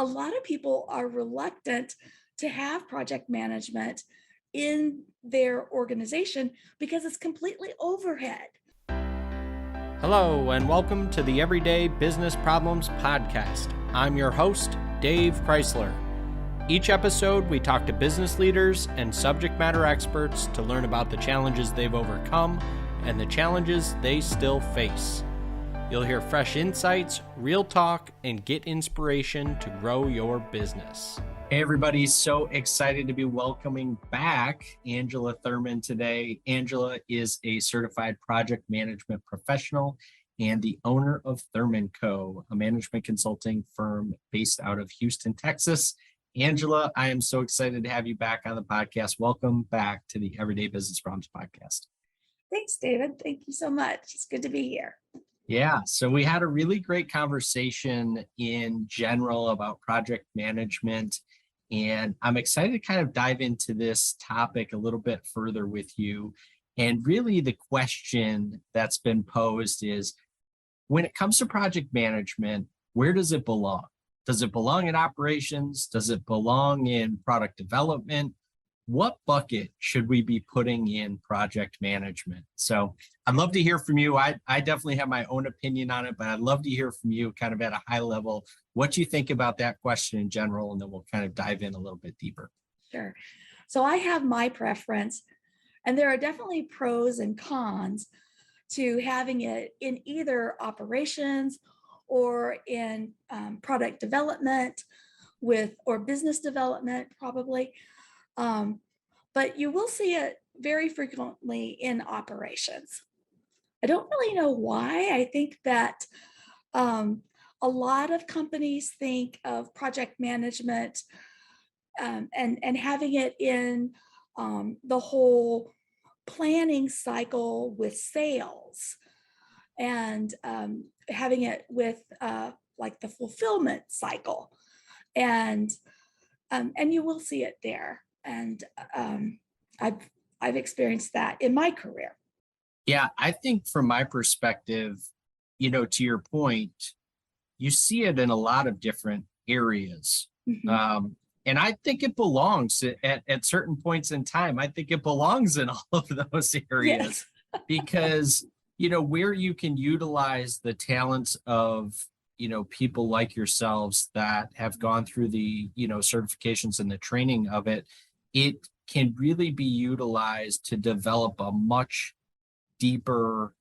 lot of people are reluctant to have project management in their organization because it's completely overhead. Hello, and welcome to the Everyday Business Problems Podcast. I'm your host, Dave Chrysler. Each episode, we talk to business leaders and subject matter experts to learn about the challenges they've overcome and the challenges they still face. You'll hear fresh insights, real talk, and get inspiration to grow your business. Hey everybody, so excited to be welcoming back Angela Thurman today. Angela is a certified project management professional and the owner of Thurman Co., a management consulting firm based out of Houston, Texas. Angela, I am so excited to have you back on the podcast. Welcome back to the Everyday Business Problems Podcast. Thanks, David. Thank you so much. It's good to be here. Yeah, so we had a really great conversation in general about project management, and I'm excited to kind of dive into this topic a little bit further with you. And really the question that's been posed is, when it comes to project management, where does it belong? Does it belong in operations? Does it belong in product development? What bucket should we be putting in project management? So I'd love to hear from you. I definitely have my own opinion on it, but I'd love to hear from you kind of at a high level, what you think about that question in general, and then we'll kind of dive in a little bit deeper. Sure. So I have my preference, and there are definitely pros and cons to having it in either operations or in product development or business development, probably. But you will see it very frequently in operations. I don't really know why. I think that a lot of companies think of project management and having it in the whole planning cycle with sales and having it with like the fulfillment cycle. And you will see it there. And I've experienced that in my career. Yeah, I think from my perspective, to your point, you see it in a lot of different areas. Mm-hmm. And I think it belongs at certain points in time. I think it belongs in all of those areas. Yes. Because, where you can utilize the talents of people like yourselves that have gone through the, certifications and the training of it, it can really be utilized to develop a much deeper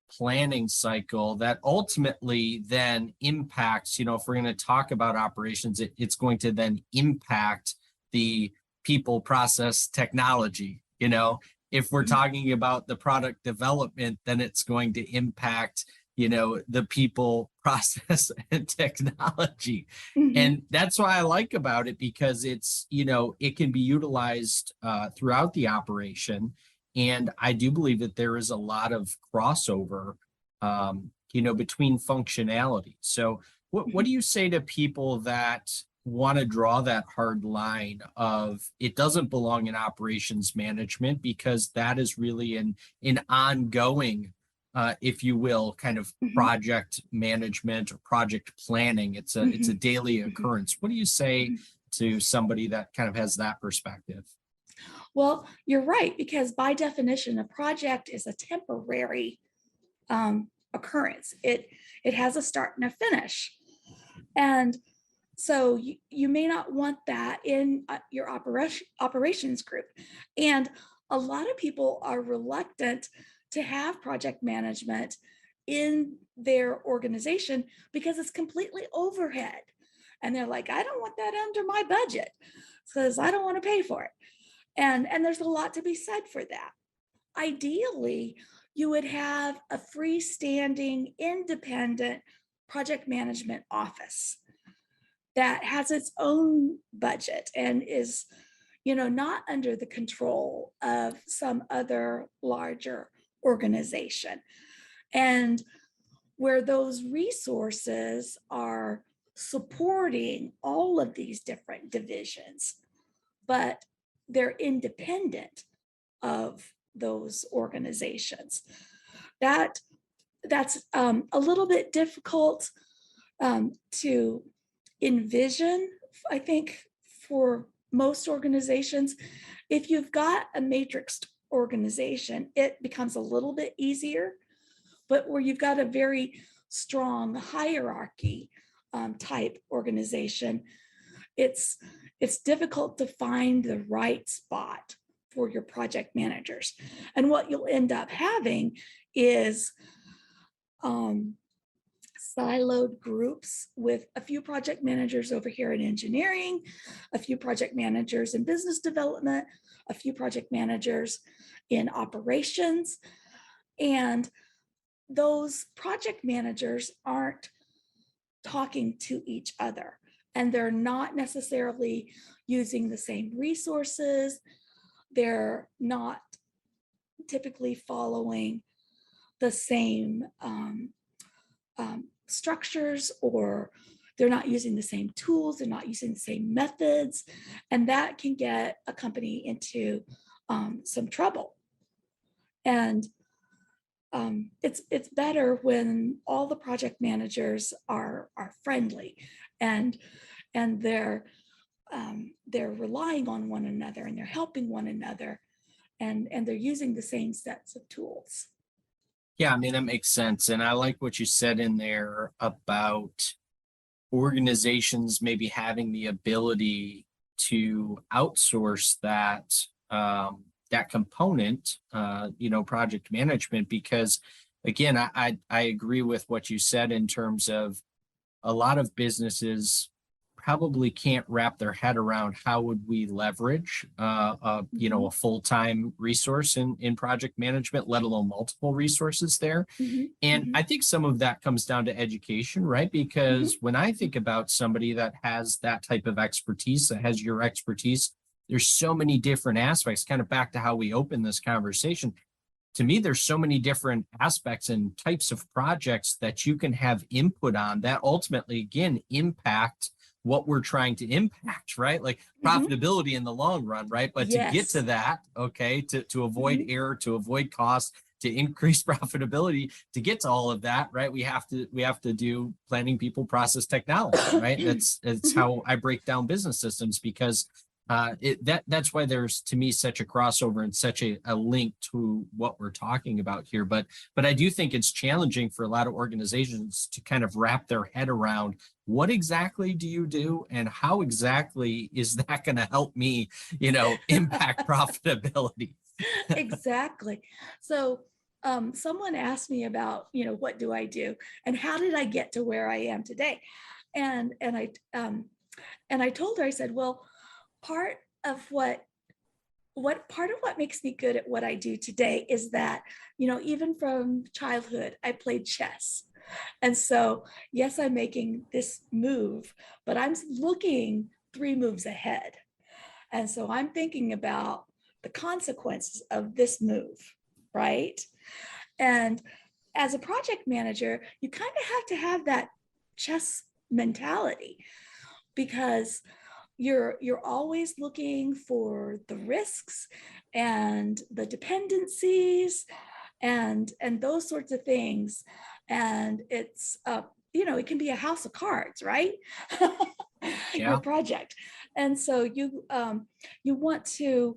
planning cycle that ultimately then impacts, if we're going to talk about operations, it's going to then impact the people, process, technology. If we're talking about the product development, then it's going to impact the people, process, and technology. Mm-hmm. And that's why I like about it, because it's, it can be utilized throughout the operation. And I do believe that there is a lot of crossover, between functionality. So what do you say to people that want to draw that hard line of it doesn't belong in operations management, because that is really an ongoing if you will, kind of project management or project planning. It's a daily occurrence. What do you say to somebody that kind of has that perspective? Well, you're right, because by definition, a project is a temporary occurrence. It has a start and a finish. And so you may not want that in your operations group. And a lot of people are reluctant to have project management in their organization because it's completely overhead. And they're like, I don't want that under my budget because I don't want to pay for it. And there's a lot to be said for that. Ideally, you would have a freestanding, independent project management office that has its own budget and is, not under the control of some other larger organization, and where those resources are supporting all of these different divisions, but they're independent of those organizations. That's a little bit difficult to envision, I think, for most organizations, if you've got a matrixed organization, it becomes a little bit easier. But where you've got a very strong hierarchy type organization, it's difficult to find the right spot for your project managers. And what you'll end up having is siloed groups with a few project managers over here in engineering, a few project managers in business development, a few project managers in operations. And those project managers aren't talking to each other, and they're not necessarily using the same resources. They're not typically following the same structures, or they're not using the same tools, they're not using the same methods, and that can get a company into some trouble. And it's better when all the project managers are friendly, and they're relying on one another, and they're helping one another, and they're using the same sets of tools. Yeah, I mean, that makes sense. And I like what you said in there about organizations maybe having the ability to outsource that that component, project management, because again, I agree with what you said in terms of a lot of businesses probably can't wrap their head around how would we leverage a full-time resource in project management, let alone multiple resources there. And I think some of that comes down to education, right? Because when I think about somebody that has that type of expertise, that has your expertise, there's so many different aspects, kind of back to how we opened this conversation. To me, there's so many different aspects and types of projects that you can have input on that ultimately, again, impact what we're trying to impact, right? Like profitability in the long run, right? But to get to that, okay, to avoid error, to avoid cost, to increase profitability, to get to all of that, right? We have to do planning, people, process, technology, right? That's how I break down business systems, because that's why there's, to me, such a crossover and such a link to what we're talking about here. But I do think it's challenging for a lot of organizations to kind of wrap their head around what exactly do you do and how exactly is that going to help me, impact profitability. Exactly. So someone asked me about, what do I do and how did I get to where I am today? And I told her, I said, well, part of what makes me good at what I do today is that, even from childhood, I played chess. And so, yes, I'm making this move, but I'm looking 3 moves ahead. And so I'm thinking about the consequences of this move, right? And as a project manager, you kind of have to have that chess mentality, because you're always looking for the risks and the dependencies and those sorts of things. And it's it can be a house of cards, right? Your project. And so you want to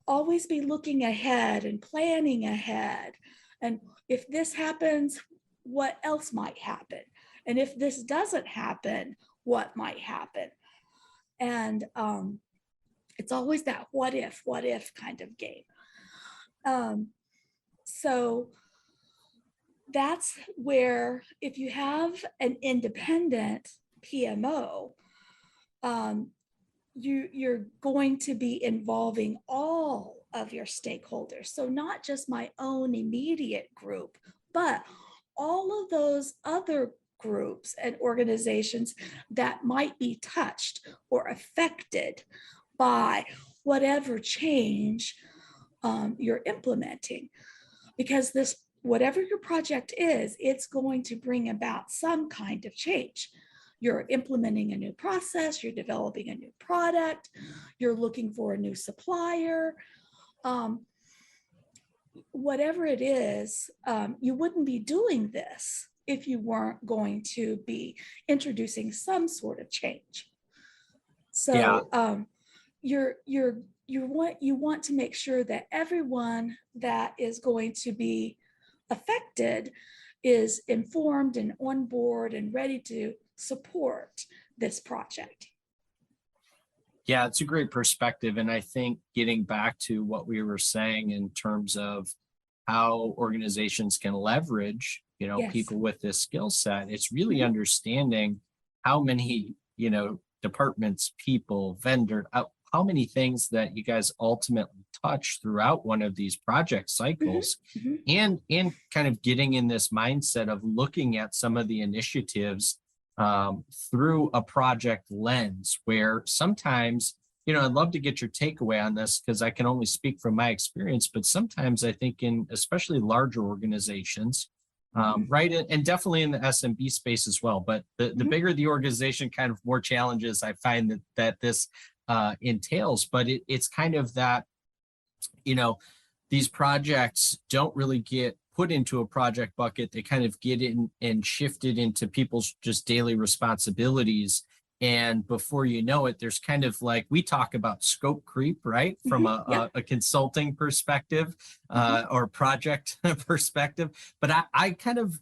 always be looking ahead and planning ahead. And if this happens, what else might happen? And if this doesn't happen, what might happen? And it's always that what if kind of game. So that's where, if you have an independent PMO, you're going to be involving all of your stakeholders. So not just my own immediate group, but all of those other groups and organizations that might be touched or affected by whatever change you're implementing. Because whatever your project is, it's going to bring about some kind of change. You're implementing a new process, you're developing a new product, you're looking for a new supplier. Whatever it is, you wouldn't be doing this if you weren't going to be introducing some sort of change. So you want to make sure that everyone that is going to be affected is informed and on board and ready to support this project. Yeah, it's a great perspective. And I think getting back to what we were saying in terms of how organizations can leverage, Yes. people with this skill set, it's really understanding how many, departments, people, vendor, how many things that you guys ultimately touch throughout one of these project cycles, and kind of getting in this mindset of looking at some of the initiatives through a project lens, where sometimes, I'd love to get your takeaway on this because I can only speak from my experience, but sometimes I think in especially larger organizations, right, and definitely in the SMB space as well, but the bigger the organization, kind of more challenges I find that this entails. But it's kind of that, these projects don't really get put into a project bucket. They kind of get in and shifted into people's just daily responsibilities. And before you know it, there's kind of like, we talk about scope creep, right? From a consulting perspective or project perspective. But I kind of,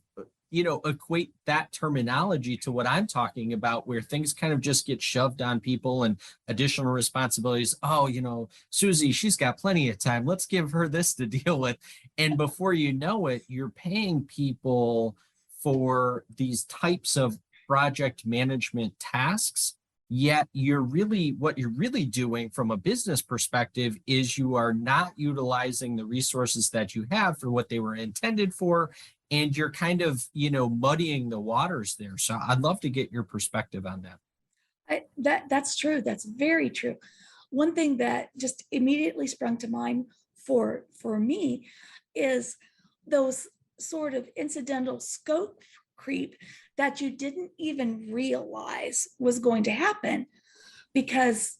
equate that terminology to what I'm talking about, where things kind of just get shoved on people and additional responsibilities. Oh, Susie, she's got plenty of time. Let's give her this to deal with. And before you know it, you're paying people for these types of project management tasks. Yet what you're really doing from a business perspective is you are not utilizing the resources that you have for what they were intended for. And you're kind of, muddying the waters there. So I'd love to get your perspective on that. That's true. That's very true. One thing that just immediately sprung to mind for me is those sort of incidental scope creep that you didn't even realize was going to happen because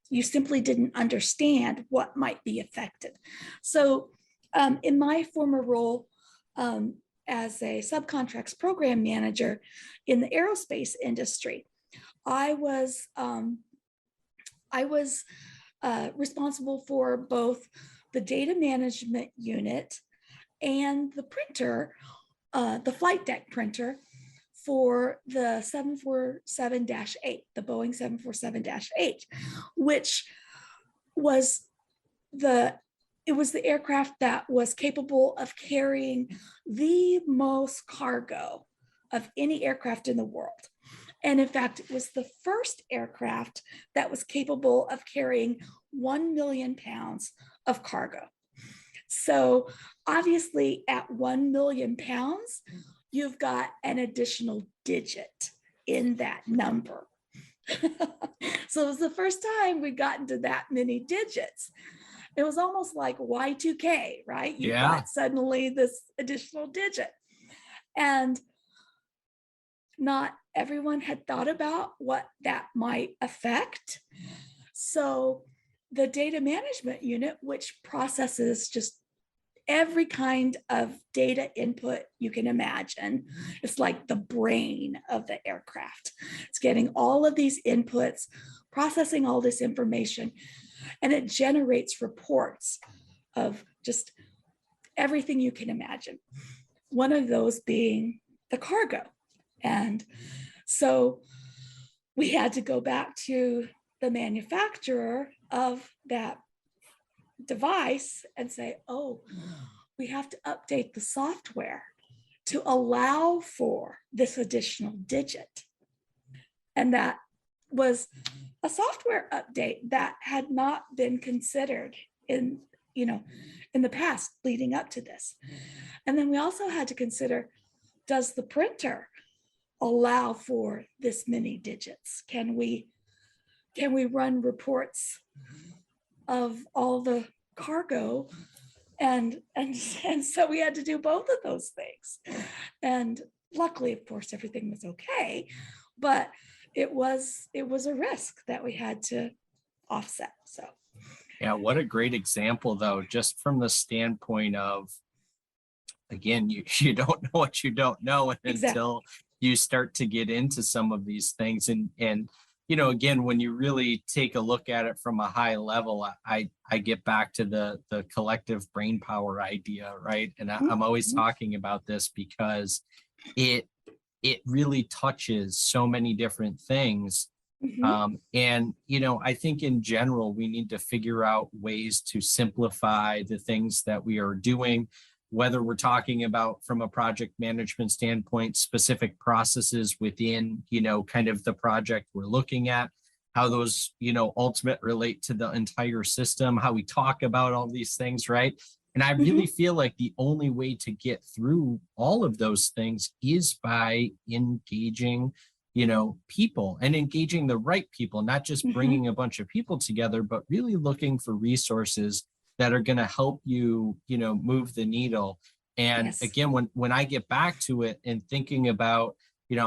you simply didn't understand what might be affected. So in my former role as a subcontracts program manager in the aerospace industry, I was responsible for both the data management unit and the printer, the flight deck printer for the 747-8, the Boeing 747-8, which was the aircraft that was capable of carrying the most cargo of any aircraft in the world. And in fact, it was the first aircraft that was capable of carrying 1 million pounds of cargo. So obviously at 1 million pounds, you've got an additional digit in that number. So it was the first time we'd gotten to that many digits. It was almost like Y2K, right? You got suddenly this additional digit. And not everyone had thought about what that might affect. So the data management unit, which processes just every kind of data input you can imagine, it's like the brain of the aircraft. It's getting all of these inputs, processing all this information, and it generates reports of just everything you can imagine. One of those being the cargo. And so we had to go back to the manufacturer of that device and say, oh, we have to update the software to allow for this additional digit. And that was a software update that had not been considered in the past leading up to this. And then we also had to consider, does the printer allow for this many digits? Can we run reports of all the cargo? And so we had to do both of those things. And luckily, of course, everything was okay, but it was a risk that we had to offset. So yeah, what a great example though, just from the standpoint of, again, you don't know what you don't know Exactly. until you start to get into some of these things. And again, when you really take a look at it from a high level, I get back to the collective brain power idea, right? And I'm always Mhm. talking about this because it it really touches so many different things. Mhm. And I think in general, we need to figure out ways to simplify the things that we are doing, whether we're talking about from a project management standpoint, specific processes within, kind of the project we're looking at, how those, ultimate relate to the entire system, how we talk about all these things, right? And I really Mhm. feel like the only way to get through all of those things is by engaging people and engaging the right people, not just Mhm. bringing a bunch of people together, but really looking for resources that are going to help you, move the needle. And Yes. again, when I get back to it and thinking about,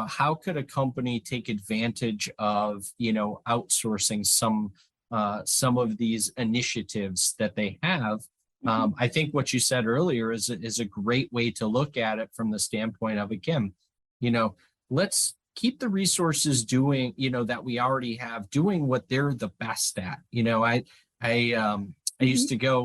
how could a company take advantage of, outsourcing some of these initiatives that they have. Mhm. I think what you said earlier is a great way to look at it from the standpoint of, again, you know, let's keep the resources doing, that we already have, doing what they're the best at. I used Mhm. to go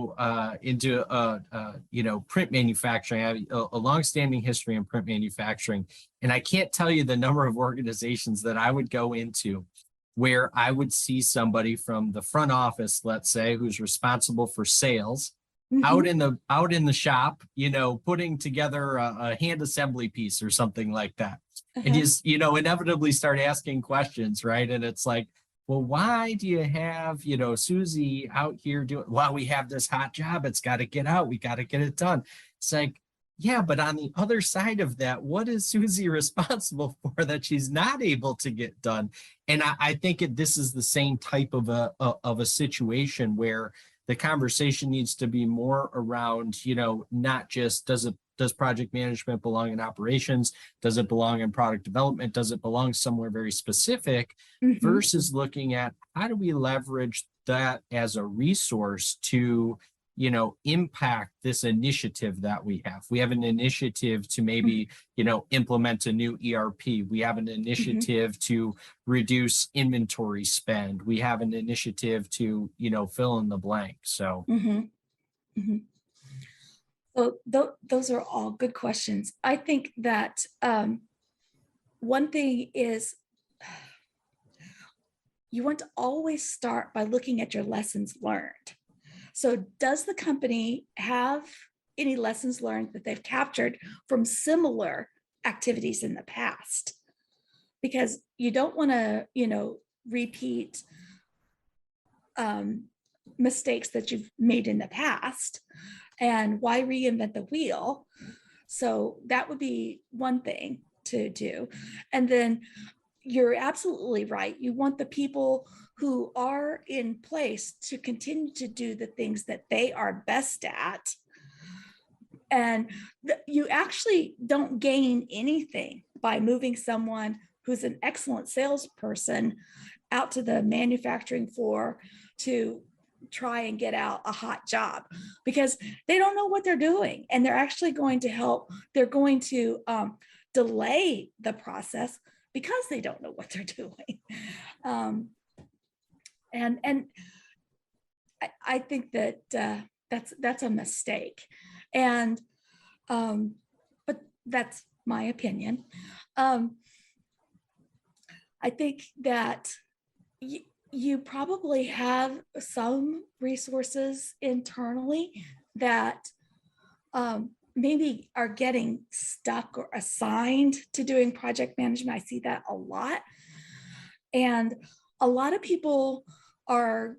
into print manufacturing. I have a long-standing history in print manufacturing, and I can't tell you the number of organizations that I would go into where I would see somebody from the front office, let's say, who's responsible for sales, out Mhm. in the shop, putting together a hand assembly piece or something like that. And Uh-huh. just, inevitably start asking questions, right? And it's like, well, why do you have, Susie out here doing, well, we have this hot job. It's got to get out. We got to get it done. It's like, yeah, but on the other side of that, what is Susie responsible for that she's not able to get done? And I think this is the same type of a situation where the conversation needs to be more around, not just does project management belong in operations? Does it belong in product development? Does it belong somewhere very specific? Mhm. Versus looking at how do we leverage that as a resource to, impact this initiative that we have. We have an initiative to maybe, implement a new ERP. We have an Mhm. initiative to reduce inventory spend. We have an initiative to, fill in the blank. So Mhm. Mhm. So those are all good questions. I think that one thing is you want to always start by looking at your lessons learned. So, does the company have any lessons learned that they've captured from similar activities in the past? Because you don't want to, repeat um, mistakes that you've made in the past. And why reinvent the wheel? So, that would be one thing to do. And then you're absolutely right. You want the people who are in place to continue to do the things that they are best at. And you actually don't gain anything by moving someone who's an excellent salesperson out to the manufacturing floor to try and get out a hot job because they don't know what they're doing and they're actually going to help. They're going to delay the process because they don't know what they're doing. Um, and I think that that's a mistake. And but that's my opinion. Um, I think that you probably have some resources internally that maybe are getting stuck or assigned to doing project management. I see that a lot. And a lot of people are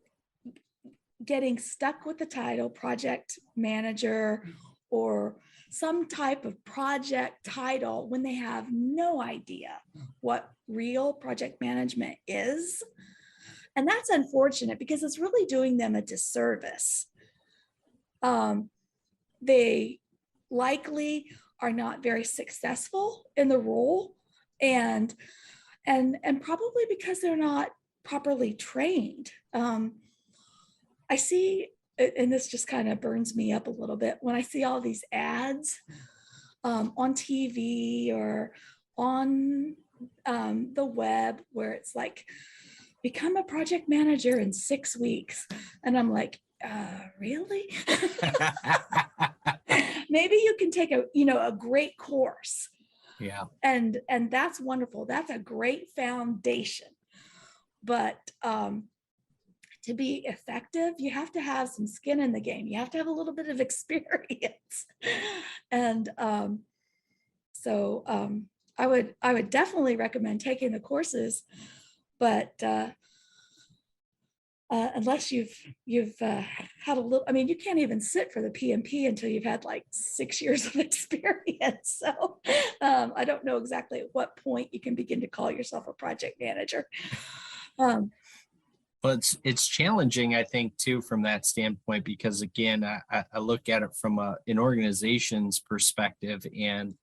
getting stuck with the title project manager or some type of project title when they have no idea what real project management is. And that's unfortunate because it's really doing them a disservice. Um, they likely are not very successful in the role and probably because they're not properly trained. I see, and this just kind of burns me up a little bit when I see all these ads on TV or on the web where it's like, become a project manager in 6 weeks. And I'm like, really? Maybe you can take a great course. Yeah. And that's wonderful. That's a great foundation. But to be effective, you have to have some skin in the game. You have to have a little bit of experience. And so I would definitely recommend taking the courses, but unless you've had a little, I mean, you can't even sit for the PMP until you've had like 6 years of experience. So I don't know exactly at what point you can begin to call yourself a project manager. But it's challenging, I think, too, from that standpoint, because again, I look at it from an organization's perspective, and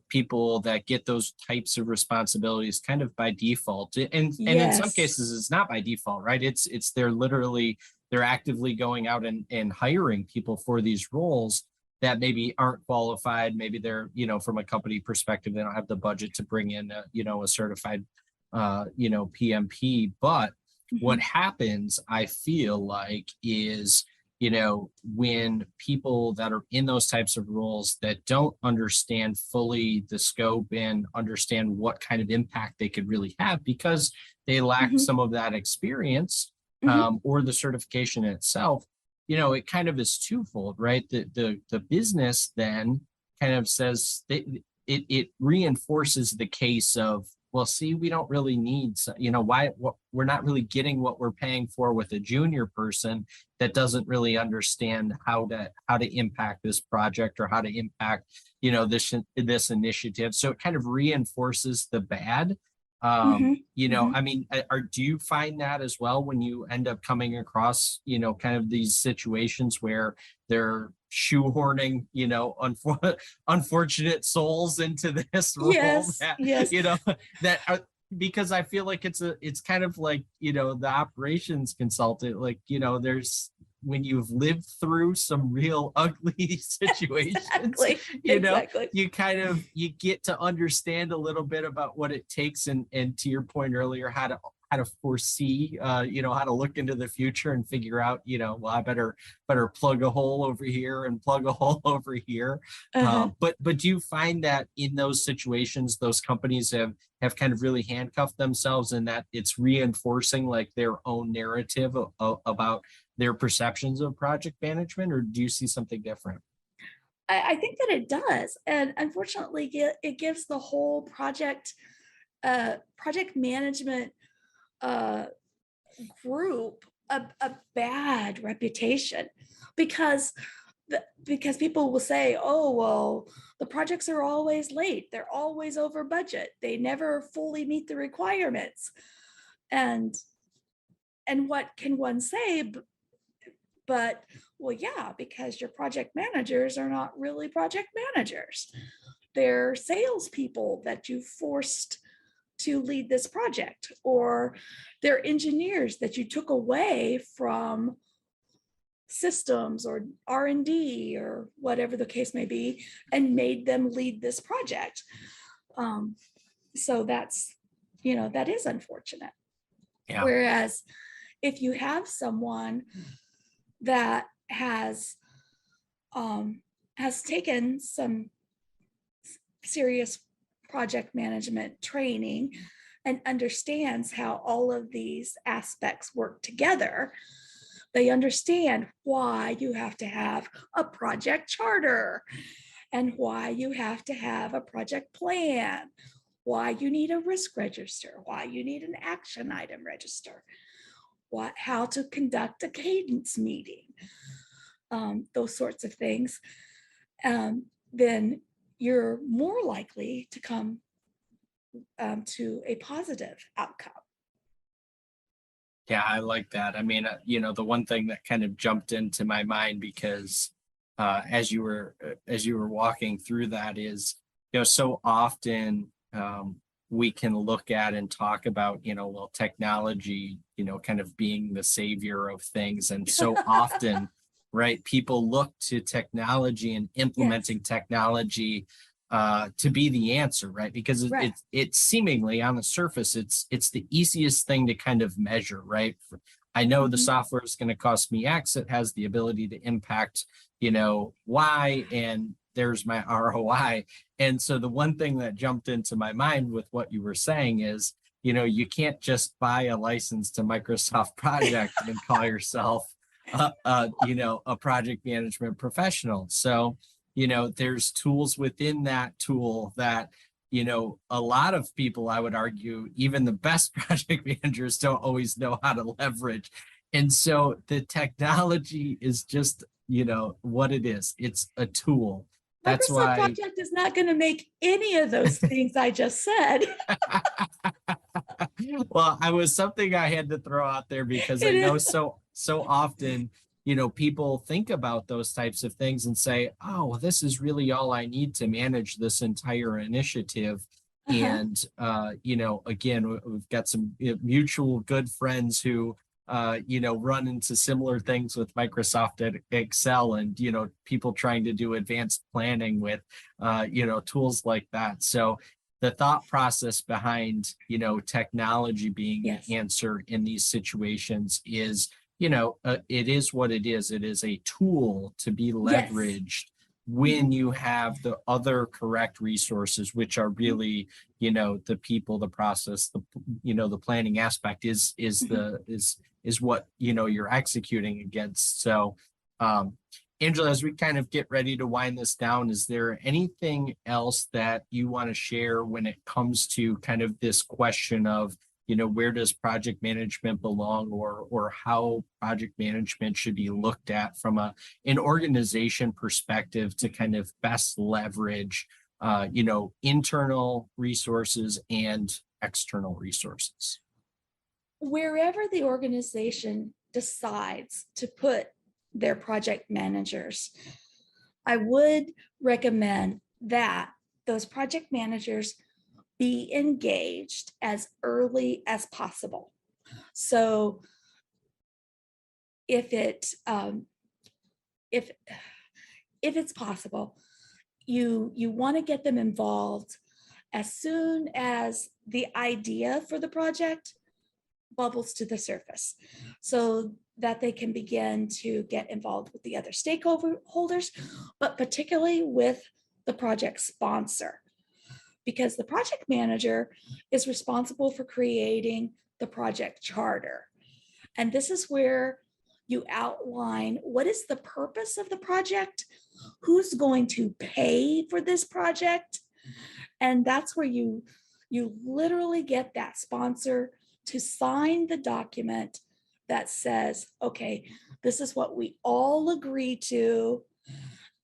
people that get those types of responsibilities kind of by default, and in some cases it's not by default, right? It's they're actively going out and hiring people for these roles that maybe aren't qualified. Maybe they're, from a company perspective, they don't have the budget to bring in a certified PMP. But what happens, I feel like, is, when people that are in those types of roles that don't understand fully the scope and understand what kind of impact they could really have because they lack some of that experience or the certification itself, it kind of is twofold, right? The business then kind of says it reinforces the case of, well, see, we don't really need, we're not really getting what we're paying for with a junior person that doesn't really understand how to impact this project or how to impact, this initiative. So it kind of reinforces the bad. I mean, do you find that as well when you end up coming across, kind of these situations where they're shoehorning, unfortunate souls into this role? Yes, yes. That are, because I feel like it's kind of like, the operations consultant, like, there's, when you've lived through some real ugly situations, Exactly. you get to understand a little bit about what it takes, and to your point earlier, how to foresee, how to look into the future and figure out, well, I better plug a hole over here and plug a hole over here. But do you find that in those situations, those companies have kind of really handcuffed themselves, and that it's reinforcing like their own narrative about their perceptions of project management, or do you see something different? I think that it does. And unfortunately, it gives the whole project management group a bad reputation, because people will say, oh, well, the projects are always late. They're always over budget. They never fully meet the requirements. And what can one say? But, well, yeah, because your project managers are not really project managers. They're salespeople that you forced to lead this project, or they're engineers that you took away from systems or R&D or whatever the case may be, and made them lead this project. So that's, that is unfortunate. Yeah. Whereas if you have someone that has taken some serious project management training and understands how all of these aspects work together, they understand why you have to have a project charter and why you have to have a project plan, why you need a risk register, why you need an action item register, how to conduct a cadence meeting, those sorts of things, then you're more likely to come to a positive outcome. Yeah, I like that. I mean, the one thing that kind of jumped into my mind, because as you were walking through that, is, so often we can look at and talk about, well, technology, kind of being the savior of things. And so often right? People look to technology and implementing technology to be the answer, right? Because it's seemingly on the surface, it's the easiest thing to kind of measure, right? I know the software is going to cost me X. It has the ability to impact, Y, and there's my ROI. And so the one thing that jumped into my mind with what you were saying is, you can't just buy a license to Microsoft Project and call yourself, a project management professional. So, there's tools within that tool that, a lot of people, I would argue, even the best project managers don't always know how to leverage. And so the technology is just, what it is. It's a tool. That's Microsoft why Project is not going to make any of those things I just said. Well, I was something I had to throw out there because I know so often, people think about those types of things and say, oh, well, this is really all I need to manage this entire initiative. And, again, we've got some mutual good friends who, run into similar things with Microsoft Excel and, people trying to do advanced planning with, tools like that. So the thought process behind, technology being the answer in these situations is, it is what it is. It is a tool to be leveraged when you have the other correct resources, which are really, the people, the process, the planning aspect is what, you're executing against. So, Angela, as we kind of get ready to wind this down, is there anything else that you want to share when it comes to kind of this question of, where does project management belong, or how project management should be looked at from an organization perspective to kind of best leverage, internal resources and external resources? Wherever the organization decides to put their project managers, I would recommend that those project managers be engaged as early as possible. So if it's possible, you want to get them involved as soon as the idea for the project bubbles to the surface, so that they can begin to get involved with the other stakeholders, but particularly with the project sponsor, because the project manager is responsible for creating the project charter. And this is where you outline what is the purpose of the project, who's going to pay for this project. And that's where you literally get that sponsor to sign the document that says, okay, this is what we all agree to,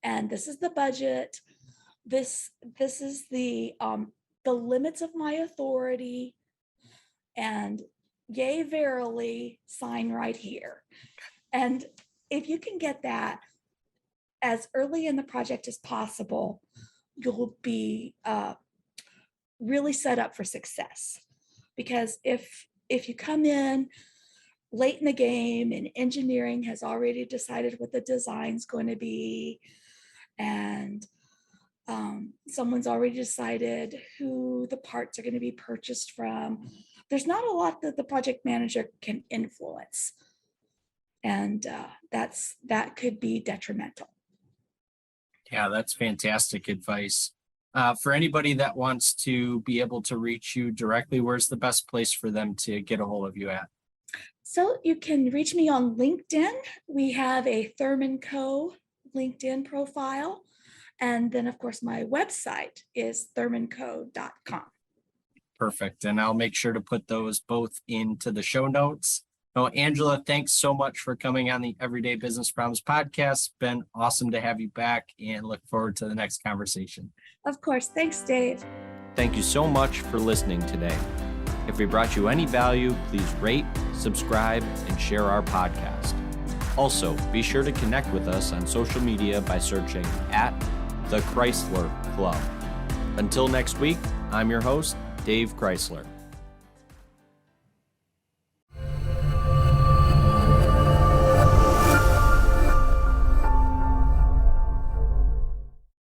and this is the budget. This is the limits of my authority, and yea, verily, sign right here. And if you can get that as early in the project as possible, you'll be really set up for success. Because if you come in late in the game and engineering has already decided what the design's going to be, and someone's already decided who the parts are going to be purchased from, there's not a lot that the project manager can influence. And that could be detrimental. Yeah, that's fantastic advice. For anybody that wants to be able to reach you directly, where's the best place for them to get a hold of you at? So you can reach me on LinkedIn. We have a Thurman Co. LinkedIn profile. And then, of course, my website is thurmanco.com. Perfect. And I'll make sure to put those both into the show notes. Oh, Angela, thanks so much for coming on the Everyday Business Problems podcast. It's been awesome to have you back, and look forward to the next conversation. Of course. Thanks, Dave. Thank you so much for listening today. If we brought you any value, please rate, subscribe, and share our podcast. Also, be sure to connect with us on social media by searching @The Crysler Club. Until next week, I'm your host, Dave Crysler.